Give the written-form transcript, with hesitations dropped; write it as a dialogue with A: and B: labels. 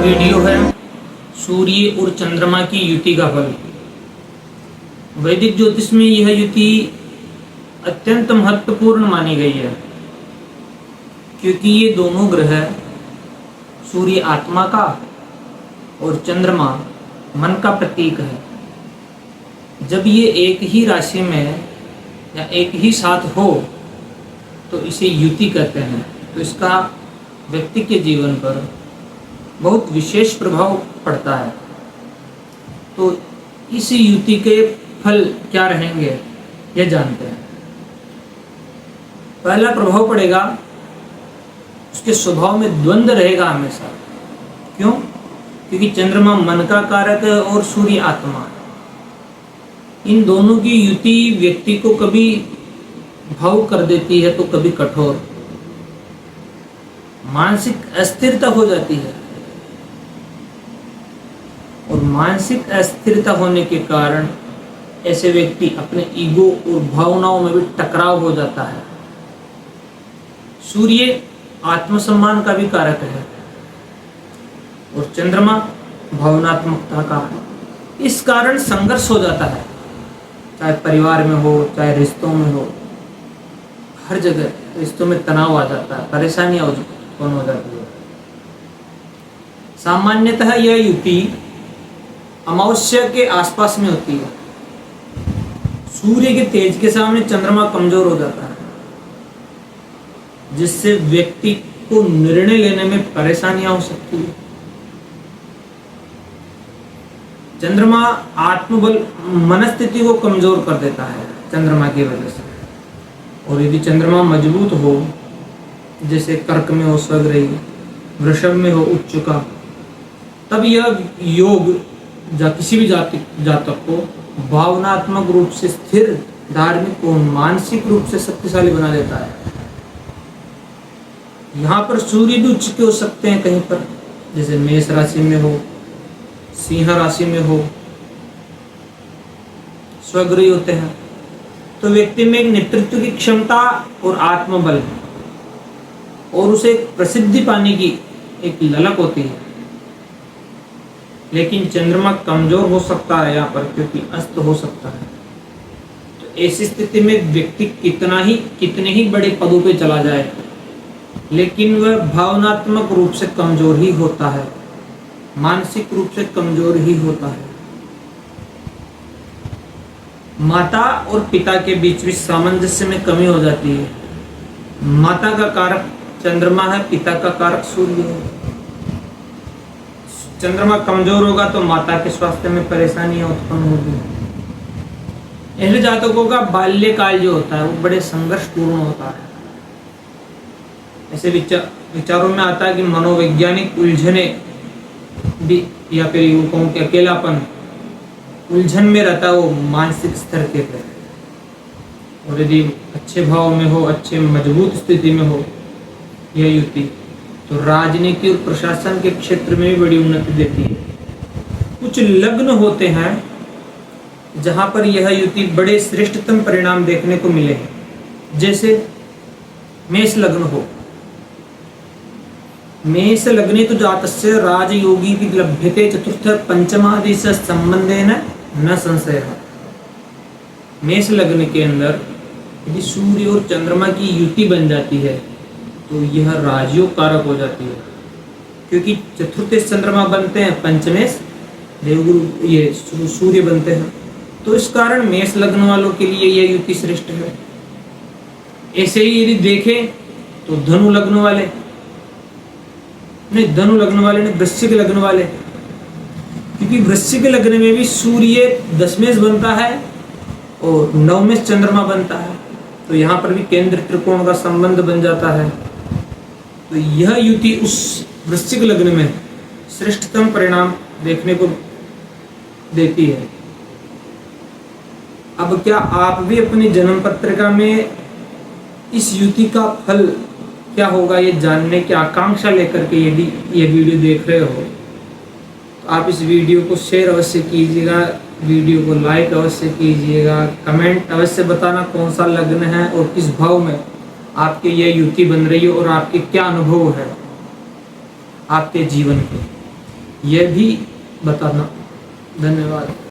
A: Video है सूर्य और चंद्रमा की युति का फल। वैदिक ज्योतिष में यह युति अत्यंत महत्वपूर्ण मानी गई है, क्योंकि ये दोनों ग्रह सूर्य आत्मा का और चंद्रमा मन का प्रतीक है। जब ये एक ही राशि में या एक ही साथ हो तो इसे युति कहते हैं। तो इसका व्यक्ति के जीवन पर बहुत विशेष प्रभाव पड़ता है। तो इस युति के फल क्या रहेंगे यह जानते हैं। पहला प्रभाव पड़ेगा, उसके स्वभाव में द्वंद्व रहेगा हमेशा। क्यों? क्योंकि चंद्रमा मन का कारक है और सूर्य आत्मा है। इन दोनों की युति व्यक्ति को कभी भावुक कर देती है तो कभी कठोर, मानसिक अस्थिरता हो जाती है। और मानसिक अस्थिरता होने के कारण ऐसे व्यक्ति अपने ईगो और भावनाओं में भी टकराव हो जाता है। सूर्य आत्मसम्मान का भी कारक है और चंद्रमा भावनात्मकता का है। इस कारण संघर्ष हो जाता है, चाहे परिवार में हो चाहे रिश्तों में हो। हर जगह रिश्तों में तनाव आ जाता है, परेशानियां उत्पन्न हो जाती है। सामान्यतः यह युति अमावस्या के आसपास में होती है। सूर्य के तेज के सामने चंद्रमा कमजोर हो जाता है, जिससे व्यक्ति को निर्णय लेने में परेशानियां हो सकती है। चंद्रमा आत्मबल मनस्थिति को कमजोर कर देता है चंद्रमा की वजह से। और यदि चंद्रमा मजबूत हो, जैसे कर्क में हो स्वग्रही, वृषभ में हो उच्च का, तब यह योग किसी भी जातक को भावनात्मक रूप से स्थिर, धार्मिक और मानसिक रूप से शक्तिशाली बना देता है। यहाँ पर सूर्य भी उच्च के हो सकते हैं कहीं पर, जैसे मेष राशि में हो, सिंह राशि में हो, स्वग्रही होते हैं। तो व्यक्ति में एक नेतृत्व की क्षमता और आत्मबल और उसे प्रसिद्धि पाने की एक ललक होती है। लेकिन चंद्रमा कमजोर हो सकता है यहाँ पर, क्योंकि अस्त हो सकता है। तो ऐसी स्थिति में व्यक्ति कितने ही बड़े पदों पे चला जाए, लेकिन वह भावनात्मक रूप से कमजोर ही होता है, मानसिक रूप से कमजोर ही होता है। माता और पिता के बीच भी सामंजस्य में कमी हो जाती है। माता का कारक चंद्रमा है, पिता का कारक सूर्य है। चंद्रमा कमजोर होगा तो माता के स्वास्थ्य में परेशानियां उत्पन्न होगी। ऐसे जातकों का बाल्यकाल जो होता है वो बड़े संघर्षपूर्ण होता है। ऐसे विचारों में आता है कि मनोवैज्ञानिक उलझने भी, या फिर यूं कहूं कि अकेलापन, उलझन में रहता है वो मानसिक स्तर के पे। और यदि अच्छे भाव में हो, अच्छे मजबूत स्थिति में हो यह युति, तो राजनीति और प्रशासन के क्षेत्र में भी बड़ी उन्नति देती है। कुछ लग्न होते हैं जहां पर यह युति बड़े श्रेष्ठतम परिणाम देखने को मिले हैं। जैसे मेष लग्न हो, मेष लग्ने तो जातस्य राजयोगी लभ्यते चतुर्थ पंचमादि से संबंधेन न संशयः। मेष लग्न के अंदर यदि सूर्य और चंद्रमा की युति बन जाती है तो यह राजयोग कारक हो जाती है, क्योंकि चतुर्थ चंद्रमा बनते हैं, पंचमेश देवगुरु ये सूर्य बनते हैं। तो इस कारण मेष लग्न वालों के लिए यह युति श्रेष्ठ है। ऐसे ही यदि देखें तो धनु लग्न वाले नहीं, वृश्चिक लग्न वाले, क्योंकि वृश्चिक लग्न में भी सूर्य दशमेश बनता है और नवमेश चंद्रमा बनता है। तो यहाँ पर भी केंद्र त्रिकोण का संबंध बन जाता है। तो यह युति उस वृश्चिक लग्न में श्रेष्ठतम परिणाम देखने को देती है। अब क्या आप भी अपनी जन्म पत्रिका में इस युति का फल क्या होगा ये जानने की आकांक्षा लेकर के यदि ये वीडियो देख रहे हो तो आप इस वीडियो को शेयर अवश्य कीजिएगा, वीडियो को लाइक अवश्य कीजिएगा, कमेंट अवश्य बताना कौन सा लग्न है और किस भाव में आपके ये युति बन रही है और आपके क्या अनुभव है आपके जीवन के। यह भी बताना। धन्यवाद।